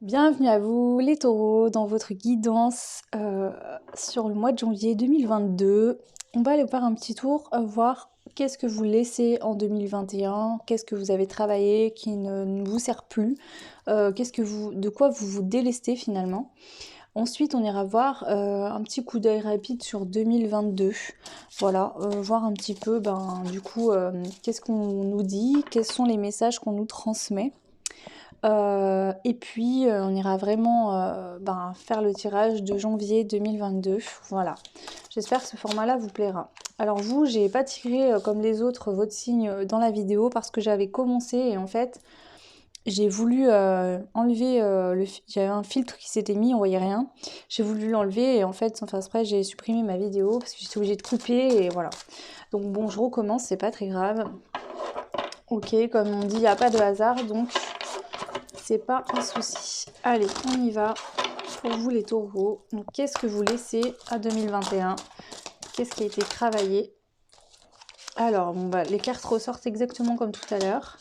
Bienvenue à vous les taureaux dans votre guidance sur le mois de janvier 2022. On va aller faire un petit tour, voir qu'est-ce que vous laissez en 2021, qu'est-ce que vous avez travaillé qui ne vous sert plus, de quoi vous vous délestez finalement. Ensuite, on ira voir un petit coup d'œil rapide sur 2022. Voilà, voir un petit peu, qu'est-ce qu'on nous dit, quels sont les messages qu'on nous transmet. Et puis, on ira vraiment faire le tirage de janvier 2022. Voilà. J'espère que ce format-là vous plaira. Alors vous, j'ai pas tiré comme les autres votre signe dans la vidéo parce que j'avais commencé et en fait, j'ai voulu enlever j'avais un filtre qui s'était mis, on voyait rien. J'ai voulu l'enlever et en fait, sans faire exprès, j'ai supprimé ma vidéo parce que j'étais obligée de couper et voilà. Donc bon, je recommence, c'est pas très grave. Ok, comme on dit, il n'y a pas de hasard, donc c'est pas un souci. Allez, on y va pour vous les taureaux. Donc qu'est-ce que vous laissez à 2021? Qu'est-ce qui a été travaillé? Alors, les cartes ressortent exactement comme tout à l'heure.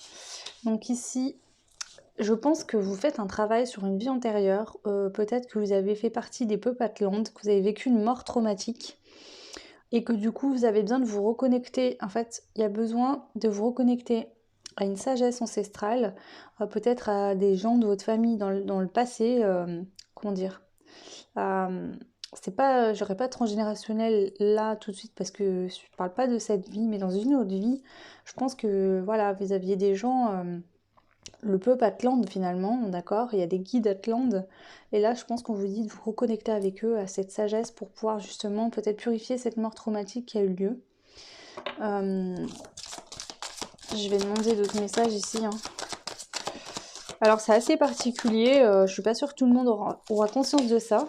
Donc ici, je pense que vous faites un travail sur une vie antérieure. Peut-être que vous avez fait partie des Peupatlandes, que vous avez vécu une mort traumatique. Et que du coup, vous avez besoin de vous reconnecter. En fait, il y a besoin de vous reconnecter à une sagesse ancestrale, peut-être à des gens de votre famille dans le passé, comment dire, c'est pas, j'aurais pas transgénérationnel là tout de suite parce que je parle pas de cette vie, mais dans une autre vie, je pense que voilà, vous aviez des gens, le peuple Atlante finalement, d'accord, il y a des guides Atlante, et là je pense qu'on vous dit de vous reconnecter avec eux, à cette sagesse pour pouvoir justement peut-être purifier cette mort traumatique qui a eu lieu. Je vais demander d'autres messages ici, hein. Alors c'est assez particulier, je suis pas sûre que tout le monde aura conscience de ça.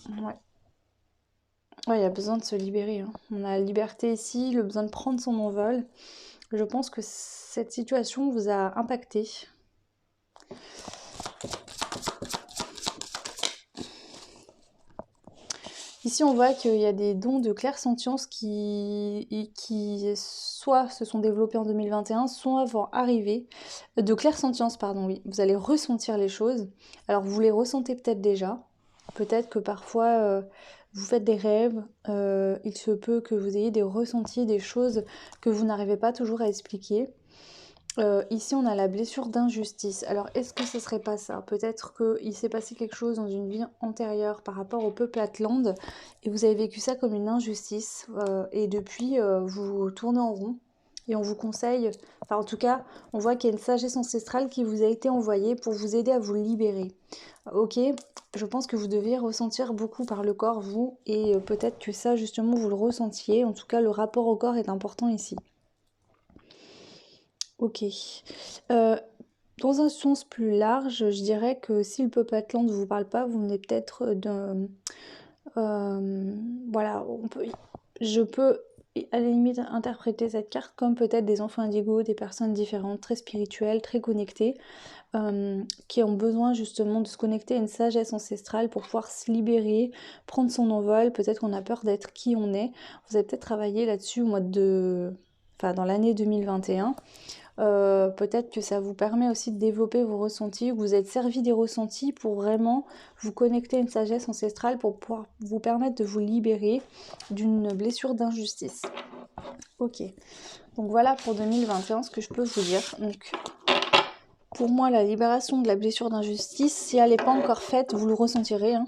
Ouais. Ouais, il y a besoin de se libérer, hein. On a la liberté ici, le besoin de prendre son envol. Je pense que cette situation vous a impacté. Ici, on voit qu'il y a des dons de clairsentience qui soit se sont développés en 2021, soit vont arriver. De clairsentience, pardon, oui. Vous allez ressentir les choses. Alors, vous les ressentez peut-être déjà. Peut-être que parfois, vous faites des rêves. Il se peut que vous ayez des ressentis, des choses que vous n'arrivez pas toujours à expliquer. Ici, on a la blessure d'injustice. Alors, est-ce que ce serait pas ça? Peut-être qu'il s'est passé quelque chose dans une vie antérieure par rapport au peuple Atlante et vous avez vécu ça comme une injustice. Et depuis, vous tournez en rond et on vous conseille, enfin en tout cas, on voit qu'il y a une sagesse ancestrale qui vous a été envoyée pour vous aider à vous libérer. Ok, je pense que vous devez ressentir beaucoup par le corps, vous, et peut-être que ça, justement, vous le ressentiez. En tout cas, le rapport au corps est important ici. Ok. Euh, Dans un sens plus large, je dirais que si le peuple Atlante ne vous parle pas, vous venez peut-être d'un... voilà, je peux à la limite interpréter cette carte comme peut-être des enfants indigos, des personnes différentes, très spirituelles, très connectées, qui ont besoin justement de se connecter à une sagesse ancestrale pour pouvoir se libérer, prendre son envol. Peut-être qu'on a peur d'être qui on est. Vous avez peut-être travaillé là-dessus au mois de... Enfin, dans l'année 2021. Peut-être que ça vous permet aussi de développer vos ressentis, que vous êtes servi des ressentis pour vraiment vous connecter à une sagesse ancestrale pour pouvoir vous permettre de vous libérer d'une blessure d'injustice. Ok, donc voilà pour 2021 ce que je peux vous dire. Donc, pour moi, la libération de la blessure d'injustice, si elle n'est pas encore faite, vous le ressentirez, hein.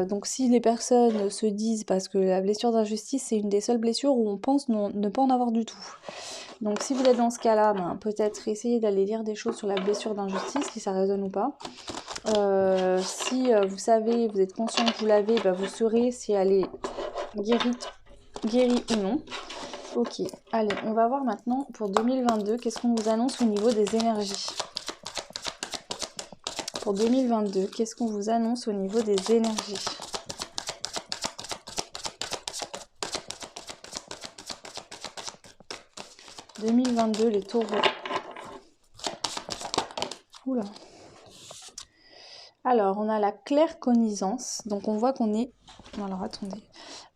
Donc si les personnes se disent, parce que la blessure d'injustice, c'est une des seules blessures où on pense ne pas en avoir du tout. Donc si vous êtes dans ce cas-là, peut-être essayer d'aller lire des choses sur la blessure d'injustice, si ça résonne ou pas. Si vous savez, vous êtes conscient que vous l'avez, vous saurez si elle est guérie ou non. Ok, allez, on va voir maintenant pour 2022, qu'est-ce qu'on vous annonce au niveau des énergies. Pour 2022, qu'est-ce qu'on vous annonce au niveau des énergies? « 2022, les taureaux. » Oula. Alors, on a la claircognizance. Donc, on voit qu'on est... Alors, attendez.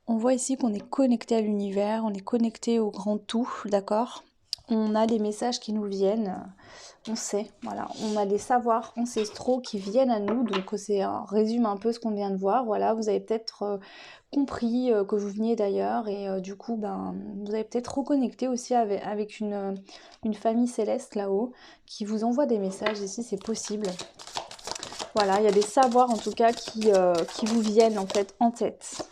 On voit ici qu'on est connecté à l'univers, on est connecté au grand tout, d'accord? On a des messages qui nous viennent, on sait, voilà, on a des savoirs ancestraux qui viennent à nous, donc c'est un résume un peu ce qu'on vient de voir, voilà, vous avez peut-être compris que vous veniez d'ailleurs, et du coup, ben, vous avez peut-être reconnecté aussi avec une famille céleste là-haut, qui vous envoie des messages, ici c'est possible. Voilà, il y a des savoirs en tout cas qui vous viennent en fait en tête.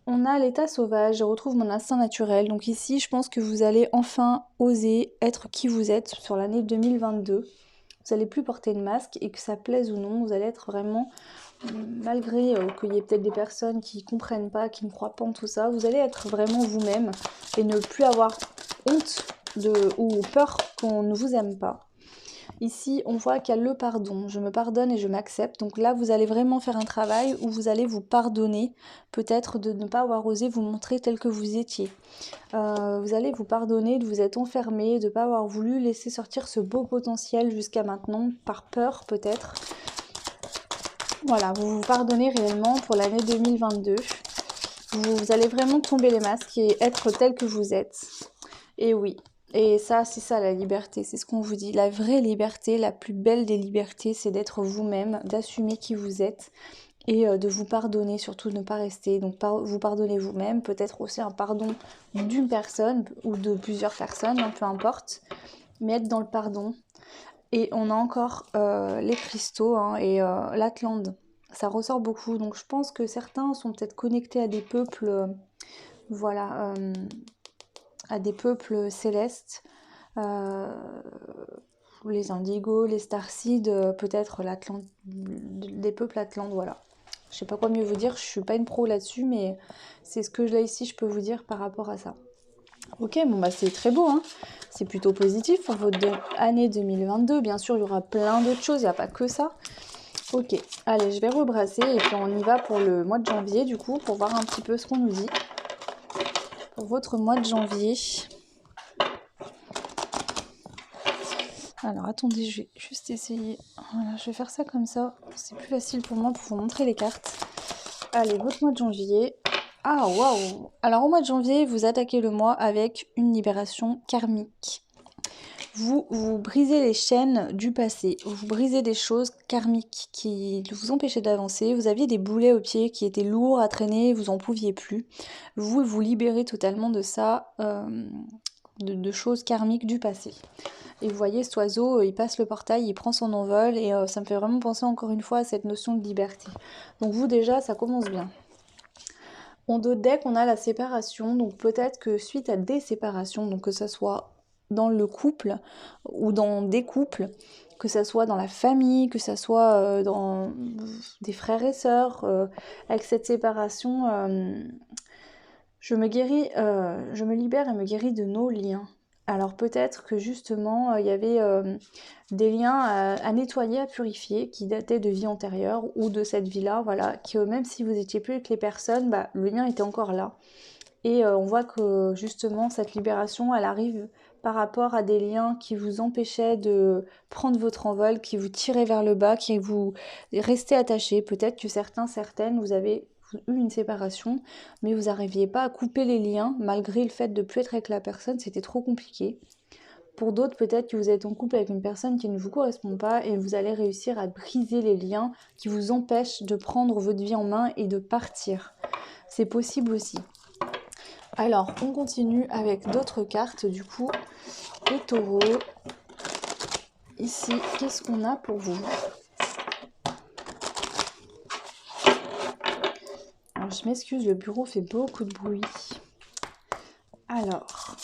On a l'état sauvage, je retrouve mon instinct naturel. Donc ici, je pense que vous allez enfin oser être qui vous êtes sur l'année 2022. Vous n'allez plus porter de masque et que ça plaise ou non, vous allez être vraiment, malgré qu'il y ait peut-être des personnes qui ne comprennent pas, qui ne croient pas en tout ça, vous allez être vraiment vous-même et ne plus avoir honte ou peur qu'on ne vous aime pas. Ici, on voit qu'il y a le pardon. Je me pardonne et je m'accepte. Donc là, vous allez vraiment faire un travail où vous allez vous pardonner, peut-être de ne pas avoir osé vous montrer tel que vous étiez. Vous allez vous pardonner de vous être enfermé, de ne pas avoir voulu laisser sortir ce beau potentiel jusqu'à maintenant, par peur peut-être. Voilà, vous vous pardonnez réellement pour l'année 2022. Vous allez vraiment tomber les masques et être tel que vous êtes. Et oui, et ça, c'est ça la liberté, c'est ce qu'on vous dit. La vraie liberté, la plus belle des libertés, c'est d'être vous-même, d'assumer qui vous êtes et de vous pardonner, surtout de ne pas rester. Donc vous pardonnez vous-même, peut-être aussi un pardon d'une personne ou de plusieurs personnes, hein, peu importe, mais être dans le pardon. Et on a encore les cristaux hein, et l'Atlante. Ça ressort beaucoup, donc je pense que certains sont peut-être connectés à des peuples, voilà, à des peuples célestes, les indigos, les starseeds, peut-être des peuples atlantes, voilà. Je sais pas quoi mieux vous dire, je suis pas une pro là-dessus, mais c'est ce que là ici je peux vous dire par rapport à ça. Ok, bon bah c'est très beau, hein. C'est plutôt positif pour votre année 2022. Bien sûr, il y aura plein d'autres choses, il n'y a pas que ça. Ok, allez, je vais rebrasser et puis on y va pour le mois de janvier du coup, pour voir un petit peu ce qu'on nous dit. Pour votre mois de janvier. Alors attendez, je vais juste essayer. Voilà, je vais faire ça comme ça. C'est plus facile pour moi pour vous montrer les cartes. Allez, votre mois de janvier. Ah waouh! Alors au mois de janvier, vous attaquez le mois avec une libération karmique. Vous brisez les chaînes du passé, vous brisez des choses karmiques qui vous empêchaient d'avancer, vous aviez des boulets aux pieds qui étaient lourds à traîner, vous en pouviez plus. Vous libérez totalement de ça, de choses karmiques du passé. Et vous voyez, cet oiseau, il passe le portail, il prend son envol, et ça me fait vraiment penser encore une fois à cette notion de liberté. Donc vous déjà, ça commence bien. On deck, on a la séparation, donc peut-être que suite à des séparations, donc que ça soit dans le couple ou dans des couples, que ça soit dans la famille, que ça soit dans des frères et sœurs, avec cette séparation, je me libère et me guéris de nos liens. Alors peut-être que justement il y avait des liens à nettoyer, à purifier, qui dataient de vie antérieure ou de cette vie-là, voilà, que même si vous étiez plus avec les personnes, bah, le lien était encore là. Et on voit que justement cette libération, elle arrive par rapport à des liens qui vous empêchaient de prendre votre envol, qui vous tiraient vers le bas, qui vous restaient attachés. Peut-être que certaines, vous avez eu une séparation, mais vous n'arriviez pas à couper les liens, malgré le fait de ne plus être avec la personne, c'était trop compliqué. Pour d'autres, peut-être que vous êtes en couple avec une personne qui ne vous correspond pas et vous allez réussir à briser les liens qui vous empêchent de prendre votre vie en main et de partir. C'est possible aussi. Alors, on continue avec d'autres cartes, du coup, les taureaux. Ici, qu'est-ce qu'on a pour vous? Alors, je m'excuse, le bureau fait beaucoup de bruit. Alors...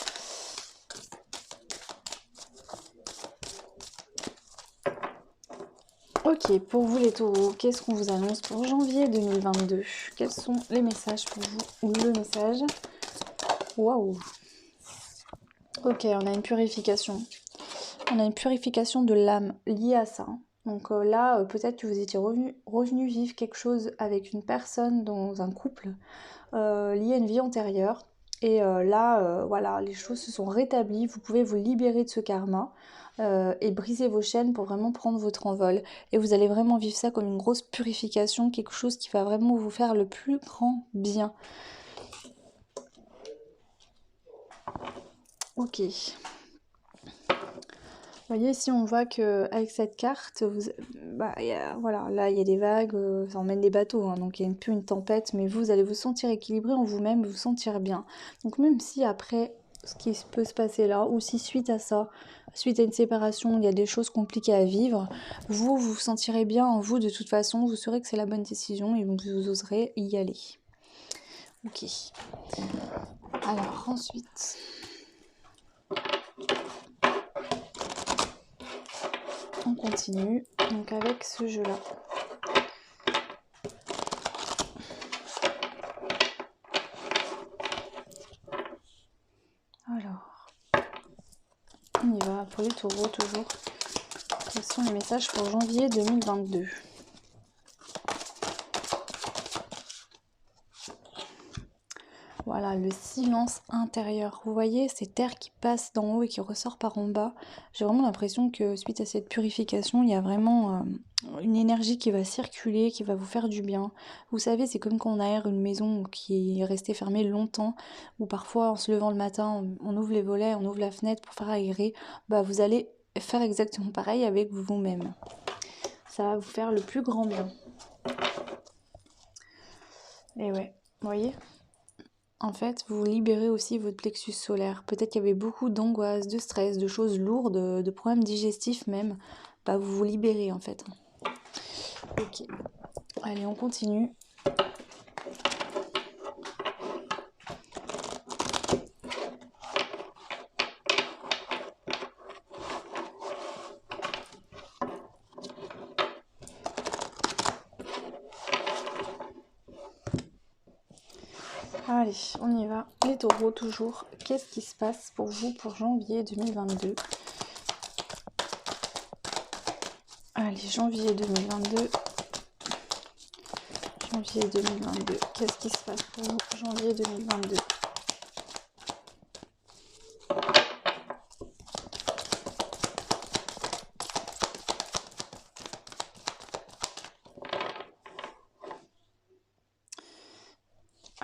Ok, pour vous les taureaux, qu'est-ce qu'on vous annonce pour janvier 2022? Quels sont les messages pour vous? Ou le message? Waouh! Ok, on a une purification. On a une purification de l'âme liée à ça. Donc là, peut-être que vous étiez revenu vivre quelque chose avec une personne dans un couple lié à une vie antérieure. Et là, voilà, les choses se sont rétablies. Vous pouvez vous libérer de ce karma et briser vos chaînes pour vraiment prendre votre envol. Et vous allez vraiment vivre ça comme une grosse purification, quelque chose qui va vraiment vous faire le plus grand bien. Ok. voyez, ici, on voit que avec cette carte, bah, voilà, là, il y a des vagues, ça emmène des bateaux, hein, donc il y a un peu une tempête, mais vous allez vous sentir équilibré en vous-même, vous sentir bien. Donc même si après, ce qui peut se passer là, ou si suite à ça, suite à une séparation, il y a des choses compliquées à vivre, vous vous sentirez bien en vous de toute façon, vous saurez que c'est la bonne décision et donc vous oserez y aller. Ok. Alors ensuite... On continue donc avec ce jeu-là. Alors, on y va pour les taureaux toujours. Quels sont les messages pour janvier 2022 ? Voilà, le silence intérieur. Vous voyez, cette air qui passe d'en haut et qui ressort par en bas. J'ai vraiment l'impression que suite à cette purification, il y a vraiment une énergie qui va circuler, qui va vous faire du bien. Vous savez, c'est comme quand on aère une maison qui est restée fermée longtemps, ou parfois en se levant le matin, on ouvre les volets, on ouvre la fenêtre pour faire aérer. Bah, vous allez faire exactement pareil avec vous-même. Ça va vous faire le plus grand bien. Et ouais, vous voyez ? En fait, vous libérez aussi votre plexus solaire. Peut-être qu'il y avait beaucoup d'angoisse, de stress, de choses lourdes, de problèmes digestifs même. Bah, vous vous libérez en fait. Ok. Allez, on continue. Allez, on y va. Les taureaux, toujours. Qu'est-ce qui se passe pour vous pour janvier 2022 ? Allez, janvier 2022. Janvier 2022. Qu'est-ce qui se passe pour vous janvier 2022 ?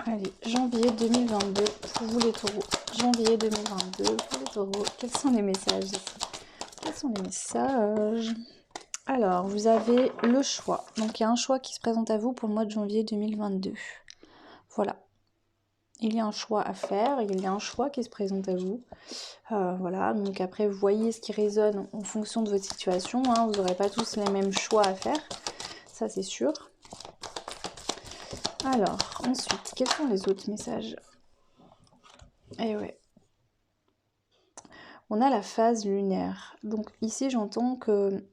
Allez, janvier 2022 pour vous les taureaux. Janvier 2022 pour les taureaux. Quels sont les messages ici ? Quels sont les messages ? Alors, vous avez le choix. Donc, il y a un choix qui se présente à vous pour le mois de janvier 2022. Voilà. Il y a un choix à faire, il y a un choix qui se présente à vous. Voilà, donc après, vous voyez ce qui résonne en fonction de votre situation. Hein. Vous n'aurez pas tous les mêmes choix à faire. Ça, c'est sûr. Alors, ensuite, quels sont les autres messages ? Eh ouais. On a la phase lunaire. Donc ici, j'entends que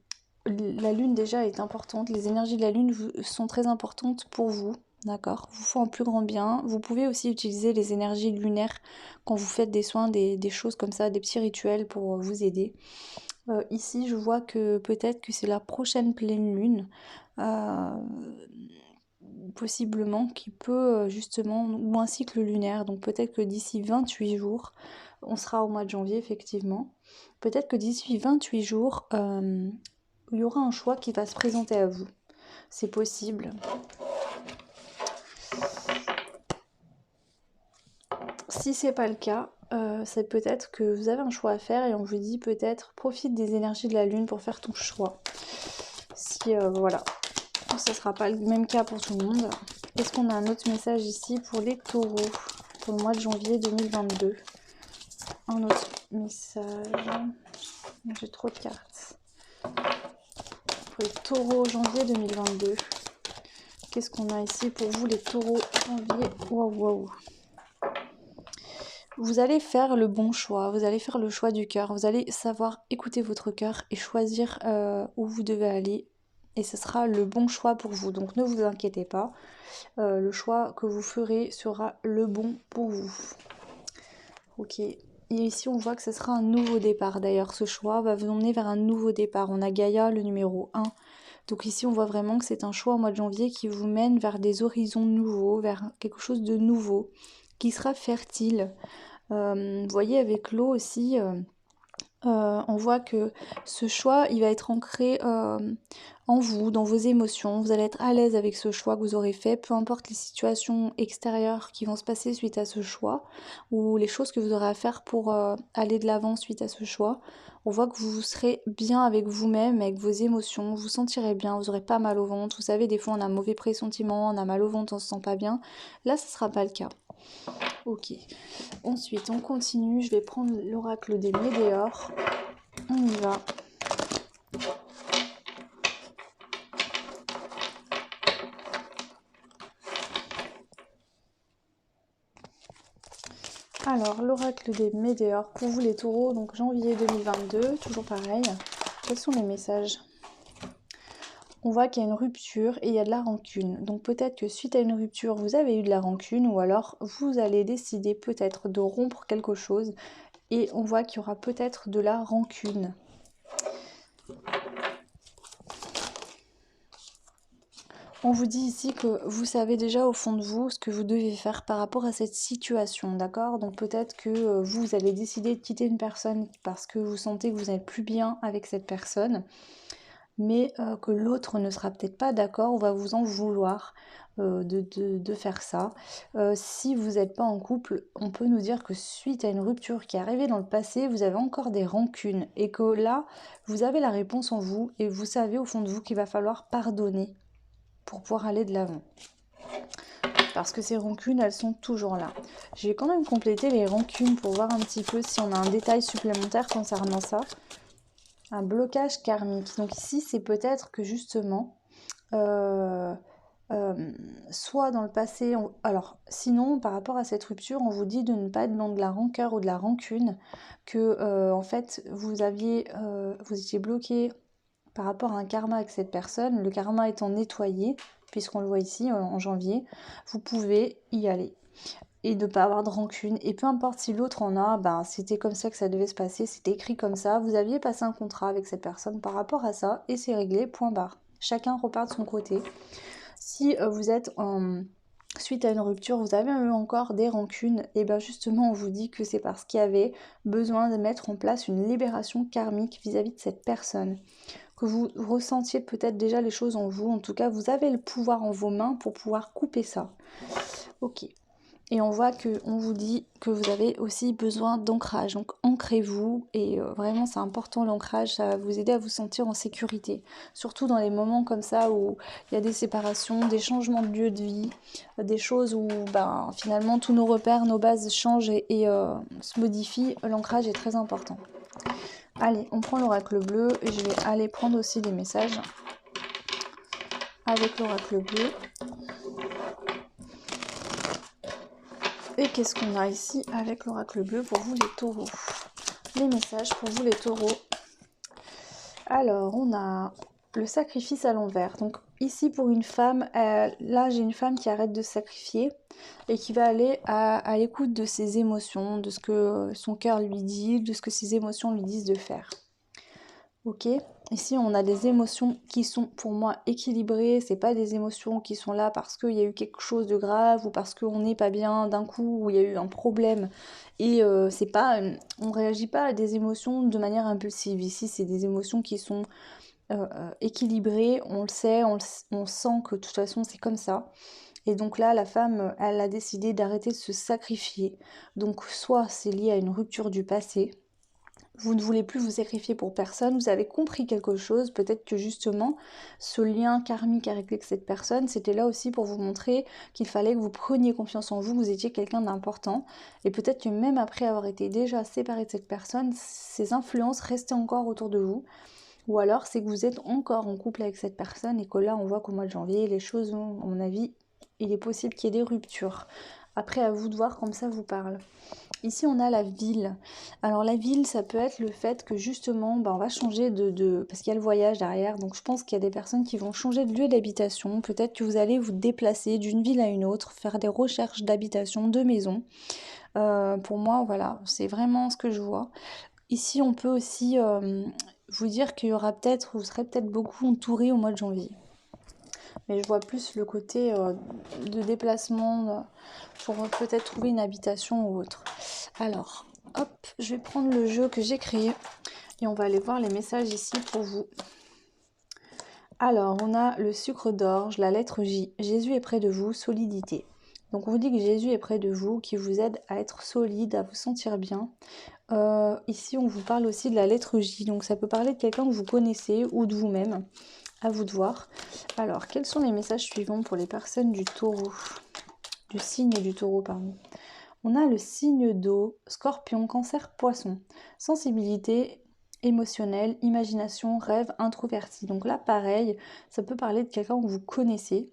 la lune déjà est importante. Les énergies de la lune sont très importantes pour vous. D'accord ? Vous font un plus grand bien. Vous pouvez aussi utiliser les énergies lunaires quand vous faites des soins, des choses comme ça, des petits rituels pour vous aider. Ici, je vois que peut-être que c'est la prochaine pleine lune. Possiblement qui peut justement, ou un cycle lunaire, donc peut-être que d'ici 28 jours, on sera au mois de janvier effectivement, peut-être que d'ici 28 jours, il y aura un choix qui va se présenter à vous, c'est possible. Si c'est pas le cas, c'est peut-être que vous avez un choix à faire et on vous dit peut-être profite des énergies de la lune pour faire ton choix. Si voilà, ça sera pas le même cas pour tout le monde. Est-ce qu'on a un autre message ici pour les taureaux pour le mois de janvier 2022 ? Un autre message. J'ai trop de cartes. Pour les taureaux janvier 2022. Qu'est-ce qu'on a ici pour vous les taureaux janvier ? Waouh. Vous allez faire le bon choix, vous allez faire le choix du cœur, vous allez savoir écouter votre cœur et choisir où vous devez aller. Et ce sera le bon choix pour vous. Donc ne vous inquiétez pas. Le choix que vous ferez sera le bon pour vous. Ok. Et ici, on voit que ce sera un nouveau départ. D'ailleurs, ce choix va vous emmener vers un nouveau départ. On a Gaïa, le numéro 1. Donc ici, on voit vraiment que c'est un choix au mois de janvier qui vous mène vers des horizons nouveaux, vers quelque chose de nouveau, qui sera fertile. Vous voyez, avec l'eau aussi... On voit que ce choix, il va être ancré en vous, dans vos émotions. Vous allez être à l'aise avec ce choix que vous aurez fait, peu importe les situations extérieures qui vont se passer suite à ce choix, ou les choses que vous aurez à faire pour aller de l'avant suite à ce choix. On voit que vous serez bien avec vous-même, avec vos émotions, vous vous sentirez bien, vous aurez pas mal au ventre. Vous savez, des fois on a un mauvais pressentiment, on a mal au ventre, on se sent pas bien. Là, ce sera pas le cas. Ok. Ensuite, on continue. Je vais prendre l'oracle des Médéors. On y va. Alors, l'oracle des Médéors pour vous les taureaux, donc janvier 2022, toujours pareil. Quels sont les messages? On voit qu'il y a une rupture et il y a de la rancune. Donc peut-être que suite à une rupture, vous avez eu de la rancune ou alors vous allez décider peut-être de rompre quelque chose et on voit qu'il y aura peut-être de la rancune. On vous dit ici que vous savez déjà au fond de vous ce que vous devez faire par rapport à cette situation, d'accord? Donc peut-être que vous allez décider de quitter une personne parce que vous sentez que vous n'êtes plus bien avec cette personne, mais que l'autre ne sera peut-être pas d'accord, on va vous en vouloir de faire ça. Si vous n'êtes pas en couple, on peut nous dire que suite à une rupture qui est arrivée dans le passé, vous avez encore des rancunes et que là, vous avez la réponse en vous et vous savez au fond de vous qu'il va falloir pardonner pour pouvoir aller de l'avant. Parce que ces rancunes, elles sont toujours là. Je vais quand même compléter les rancunes pour voir un petit peu si on a un détail supplémentaire concernant ça. Un blocage karmique. Donc ici, c'est peut-être que justement, soit dans le passé, alors sinon, par rapport à cette rupture, on vous dit de ne pas être dans de la rancœur ou de la rancune, que en fait, vous étiez bloqué par rapport à un karma avec cette personne, le karma étant nettoyé, puisqu'on le voit ici en janvier, vous pouvez y aller et de ne pas avoir de rancune. Et peu importe si l'autre en a, ben, c'était comme ça que ça devait se passer, c'était écrit comme ça, vous aviez passé un contrat avec cette personne par rapport à ça, et c'est réglé, point barre. Chacun repart de son côté. Si vous êtes suite à une rupture, vous avez eu encore des rancunes, et bien justement on vous dit que c'est parce qu'il y avait besoin de mettre en place une libération karmique vis-à-vis de cette personne. Que vous ressentiez peut-être déjà les choses en vous, en tout cas vous avez le pouvoir en vos mains pour pouvoir couper ça. Ok. Et on voit qu'on vous dit que vous avez aussi besoin d'ancrage. Donc ancrez-vous et vraiment c'est important l'ancrage, ça va vous aider à vous sentir en sécurité. Surtout dans les moments comme ça où il y a des séparations, des changements de lieu de vie, des choses où ben, finalement tous nos repères, nos bases changent et se modifient. L'ancrage est très important. Allez, on prend l'oracle bleu et je vais aller prendre aussi des messages avec l'oracle bleu. Et qu'est-ce qu'on a ici avec l'oracle bleu pour vous les taureaux? Les messages pour vous les taureaux. Alors, on a le sacrifice à l'envers. Donc ici pour une femme, là j'ai une femme qui arrête de se sacrifier et qui va aller à l'écoute de ses émotions, de ce que son cœur lui dit, de ce que ses émotions lui disent de faire. Ok, ici on a des émotions qui sont pour moi équilibrées, c'est pas des émotions qui sont là parce qu'il y a eu quelque chose de grave ou parce qu'on n'est pas bien d'un coup ou il y a eu un problème et c'est pas, on réagit pas à des émotions de manière impulsive. Ici c'est des émotions qui sont équilibrées, on le sait, on sent que de toute façon c'est comme ça. Et donc là, la femme, elle a décidé d'arrêter de se sacrifier. Donc soit c'est lié à une rupture du passé, vous ne voulez plus vous sacrifier pour personne, vous avez compris quelque chose, peut-être que justement ce lien karmique avec cette personne, c'était là aussi pour vous montrer qu'il fallait que vous preniez confiance en vous, que vous étiez quelqu'un d'important, et peut-être que même après avoir été déjà séparé de cette personne, ces influences restaient encore autour de vous, ou alors c'est que vous êtes encore en couple avec cette personne, et que là on voit qu'au mois de janvier, les choses ont, à mon avis, il est possible qu'il y ait des ruptures. Après, à vous de voir comme ça vous parle. Ici, on a la ville. Alors la ville, ça peut être le fait que justement, on va changer parce qu'il y a le voyage derrière. Donc je pense qu'il y a des personnes qui vont changer de lieu d'habitation. Peut-être que vous allez vous déplacer d'une ville à une autre, faire des recherches d'habitation, de maison. Pour moi, voilà, c'est vraiment ce que je vois. Ici, on peut aussi vous dire qu'il y aura peut-être, vous serez peut-être beaucoup entouré au mois de janvier. Mais je vois plus le côté de déplacement pour peut-être trouver une habitation ou autre. Alors, hop, je vais prendre le jeu que j'ai créé et on va aller voir les messages ici pour vous. Alors, on a le sucre d'orge, la lettre J. Jésus est près de vous, solidité. Donc on vous dit que Jésus est près de vous, qui vous aide à être solide, à vous sentir bien. Ici, on vous parle aussi de la lettre J. Donc ça peut parler de quelqu'un que vous connaissez ou de vous-même. À vous de voir. Alors, quels sont les messages suivants pour les personnes du taureau? Du signe du taureau, pardon. On a le signe d'eau, scorpion, cancer, poisson. Sensibilité émotionnelle, imagination, rêve, introverti. Donc là, pareil, ça peut parler de quelqu'un que vous connaissez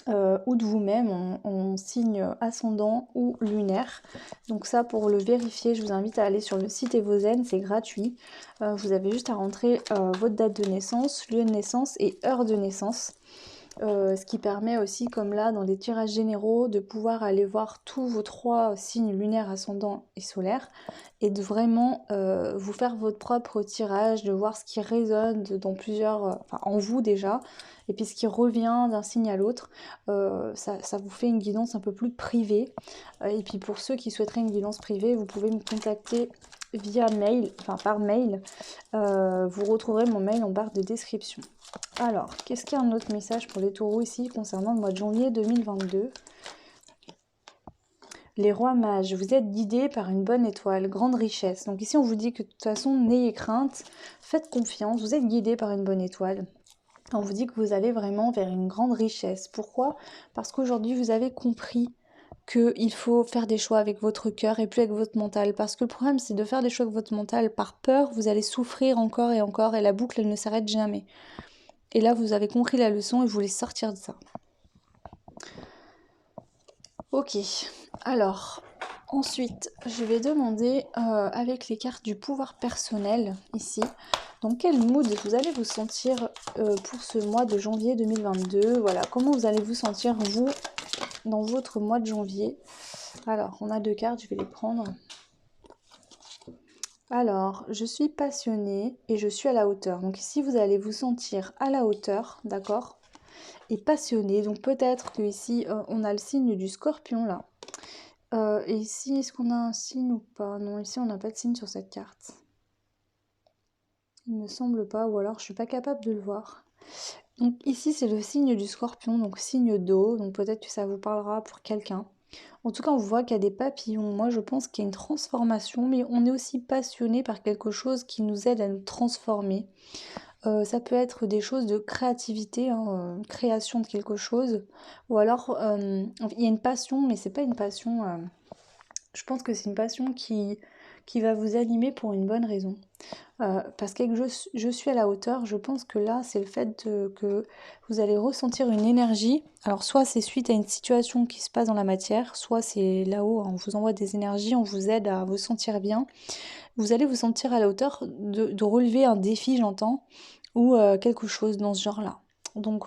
ou de vous-même en signe ascendant ou lunaire. Donc ça, pour le vérifier, je vous invite à aller sur le site Evozen, c'est gratuit. Vous avez juste à rentrer votre date de naissance, lieu de naissance et heure de naissance. Ce qui permet aussi, comme là, dans les tirages généraux, de pouvoir aller voir tous vos 3 signes lunaires, ascendant et solaire, et de vraiment vous faire votre propre tirage, de voir ce qui résonne dans plusieurs, enfin en vous déjà, et puis ce qui revient d'un signe à l'autre. Ça vous fait une guidance un peu plus privée. Et puis pour ceux qui souhaiteraient une guidance privée, vous pouvez me contacter via mail, enfin par mail. Vous retrouverez mon mail en barre de description. Alors, qu'est-ce qu'il y a un autre message pour les taureaux ici concernant le mois de janvier 2022? Les rois mages, vous êtes guidés par une bonne étoile, grande richesse. Donc ici, on vous dit que de toute façon, n'ayez crainte, faites confiance, vous êtes guidés par une bonne étoile. On vous dit que vous allez vraiment vers une grande richesse. Pourquoi? Parce qu'aujourd'hui, vous avez compris qu'il faut faire des choix avec votre cœur et plus avec votre mental. Parce que le problème, c'est de faire des choix avec votre mental par peur, vous allez souffrir encore et la boucle, elle ne s'arrête jamais. Et là, vous avez compris la leçon et vous voulez sortir de ça. Ok, alors, ensuite, je vais demander avec les cartes du pouvoir personnel, ici, dans quel mood vous allez vous sentir pour ce mois de janvier 2022. Voilà, comment vous allez vous sentir, vous, dans votre mois de janvier. Alors, on a 2 cartes, je vais les prendre. Alors, je suis passionnée et je suis à la hauteur. Donc ici, vous allez vous sentir à la hauteur, d'accord? Et passionné. Donc peut-être que ici on a le signe du scorpion là. Et ici, est-ce qu'on a un signe ou pas? Non, ici on n'a pas de signe sur cette carte. Il me semble pas, ou alors je suis pas capable de le voir. Donc ici c'est le signe du scorpion, donc signe d'eau, donc peut-être que ça vous parlera pour quelqu'un. En tout cas, on voit qu'il y a des papillons. Moi, je pense qu'il y a une transformation, mais on est aussi passionné par quelque chose qui nous aide à nous transformer. Ça peut être des choses de créativité, hein, création de quelque chose. Ou alors, il y a une passion, mais c'est pas une passion. Je pense que c'est une passion qui va vous animer pour une bonne raison. Parce que je suis à la hauteur, je pense que là, c'est le fait que vous allez ressentir une énergie. Alors, soit c'est suite à une situation qui se passe dans la matière, soit c'est là-haut, on vous envoie des énergies, on vous aide à vous sentir bien. Vous allez vous sentir à la hauteur de relever un défi, j'entends, ou quelque chose dans ce genre-là. Donc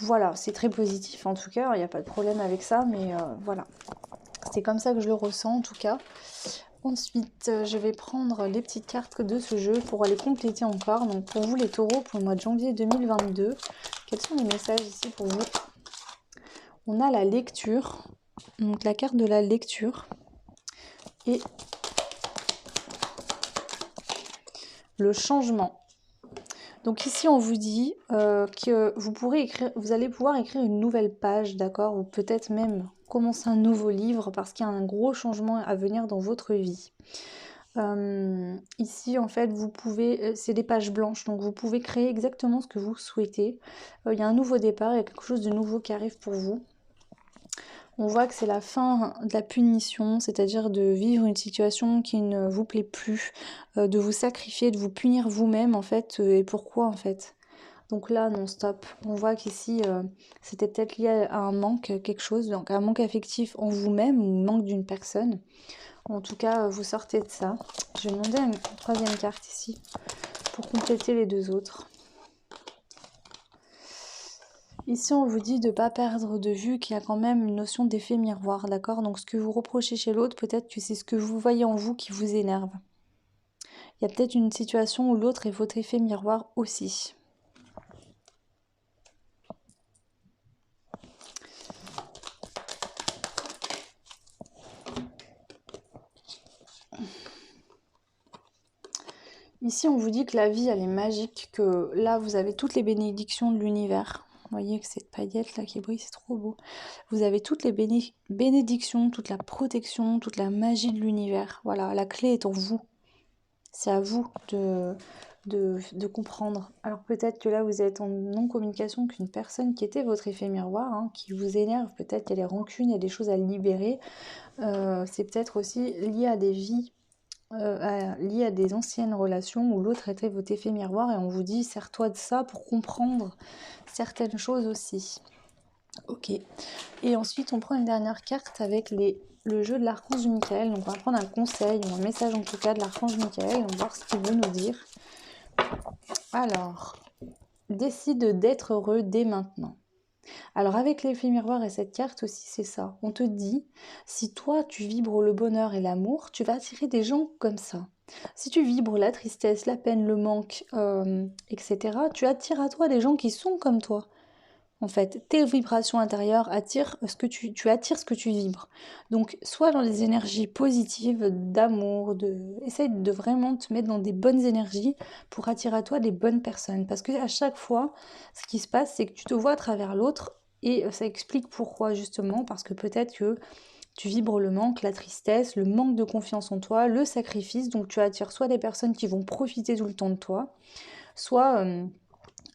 voilà, c'est très positif en tout cas, il n'y a pas de problème avec ça, mais voilà. C'est comme ça que je le ressens en tout cas. Ensuite, je vais prendre les petites cartes de ce jeu pour les compléter encore. Donc pour vous les taureaux, pour le mois de janvier 2022, quels sont les messages ici pour vous? On a la lecture, donc la carte de la lecture, et le changement. Donc ici on vous dit que vous allez pouvoir écrire une nouvelle page, d'accord, ou peut-être même commencer un nouveau livre parce qu'il y a un gros changement à venir dans votre vie. Ici en fait vous pouvez, c'est des pages blanches, donc vous pouvez créer exactement ce que vous souhaitez. Il y a un nouveau départ, il y a quelque chose de nouveau qui arrive pour vous. On voit que c'est la fin de la punition, c'est-à-dire de vivre une situation qui ne vous plaît plus, de vous sacrifier, de vous punir vous-même en fait. Et pourquoi en fait? Donc là, non, stop. On voit qu'ici, c'était peut-être lié à un manque, quelque chose, donc un manque affectif en vous-même ou manque d'une personne. En tout cas, vous sortez de ça. Je vais demander une troisième carte ici pour compléter les 2 autres. Ici, on vous dit de ne pas perdre de vue qu'il y a quand même une notion d'effet miroir, d'accord? Donc ce que vous reprochez chez l'autre, peut-être que c'est ce que vous voyez en vous qui vous énerve. Il y a peut-être une situation où l'autre est votre effet miroir aussi. Ici, on vous dit que la vie, elle est magique, que là, vous avez toutes les bénédictions de l'univers. Vous voyez que cette paillette là qui brille, c'est trop beau. Vous avez toutes les bénédictions, toute la protection, toute la magie de l'univers. Voilà, la clé est en vous. C'est à vous de comprendre. Alors peut-être que là, vous êtes en non-communication qu'une personne qui était votre effet miroir, hein, qui vous énerve, peut-être qu'il y a des rancunes, il y a des choses à libérer. C'est peut-être aussi lié à des vies, lié à des anciennes relations où l'autre était votre effet miroir et on vous dit sers-toi de ça pour comprendre certaines choses aussi. Ok. Et ensuite on prend une dernière carte avec le jeu de l'archange Michael. Donc on va prendre un conseil ou un message en tout cas de l'archange Michael. On va voir ce qu'il veut nous dire. Alors, décide d'être heureux dès maintenant. Alors avec l'effet miroir et cette carte aussi, c'est ça. On te dit, si toi tu vibres le bonheur et l'amour, tu vas attirer des gens comme ça. Si tu vibres la tristesse, la peine, le manque, etc., tu attires à toi des gens qui sont comme toi. En fait, tes vibrations intérieures attirent ce que tu attires ce que tu vibres. Donc, soit dans les énergies positives, d'amour, essaye de vraiment te mettre dans des bonnes énergies pour attirer à toi des bonnes personnes. Parce que à chaque fois, ce qui se passe, c'est que tu te vois à travers l'autre et ça explique pourquoi justement, parce que peut-être que tu vibres le manque, la tristesse, le manque de confiance en toi, le sacrifice. Donc, tu attires soit des personnes qui vont profiter tout le temps de toi, soit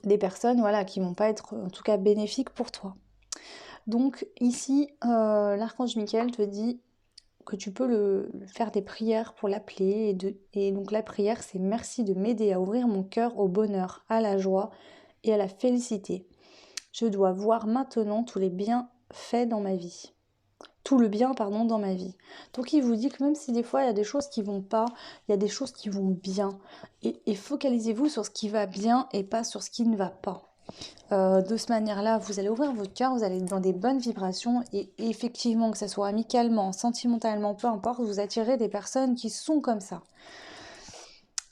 des personnes voilà, qui vont pas être en tout cas bénéfiques pour toi. Donc ici, l'archange Michael te dit que tu peux faire des prières pour l'appeler. Et donc la prière, c'est merci de m'aider à ouvrir mon cœur au bonheur, à la joie et à la félicité. Je dois voir maintenant tous les bienfaits dans ma vie. Tout le bien, pardon, dans ma vie. Donc il vous dit que même si des fois il y a des choses qui vont pas, il y a des choses qui vont bien. Et focalisez-vous sur ce qui va bien et pas sur ce qui ne va pas. De cette manière-là, vous allez ouvrir votre cœur, vous allez être dans des bonnes vibrations et effectivement, que ce soit amicalement, sentimentalement, peu importe, vous attirez des personnes qui sont comme ça.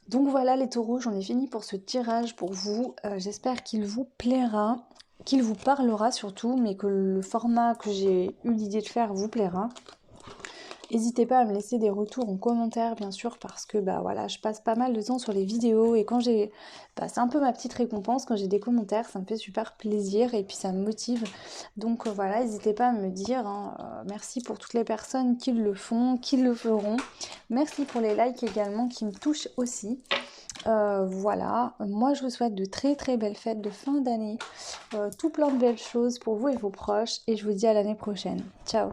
Donc voilà les taureaux, j'en ai fini pour ce tirage pour vous. J'espère qu'il vous plaira, qu'il vous parlera surtout, mais que le format que j'ai eu l'idée de faire vous plaira. N'hésitez pas à me laisser des retours en commentaire, bien sûr, parce que bah voilà, je passe pas mal de temps sur les vidéos et quand c'est un peu ma petite récompense quand j'ai des commentaires, ça me fait super plaisir et puis ça me motive. Donc voilà, n'hésitez pas à me dire. Hein, merci pour toutes les personnes qui le font, qui le feront. Merci pour les likes également qui me touchent aussi. Voilà, moi je vous souhaite de très très belles fêtes de fin d'année, tout plein de belles choses pour vous et vos proches et je vous dis à l'année prochaine. Ciao.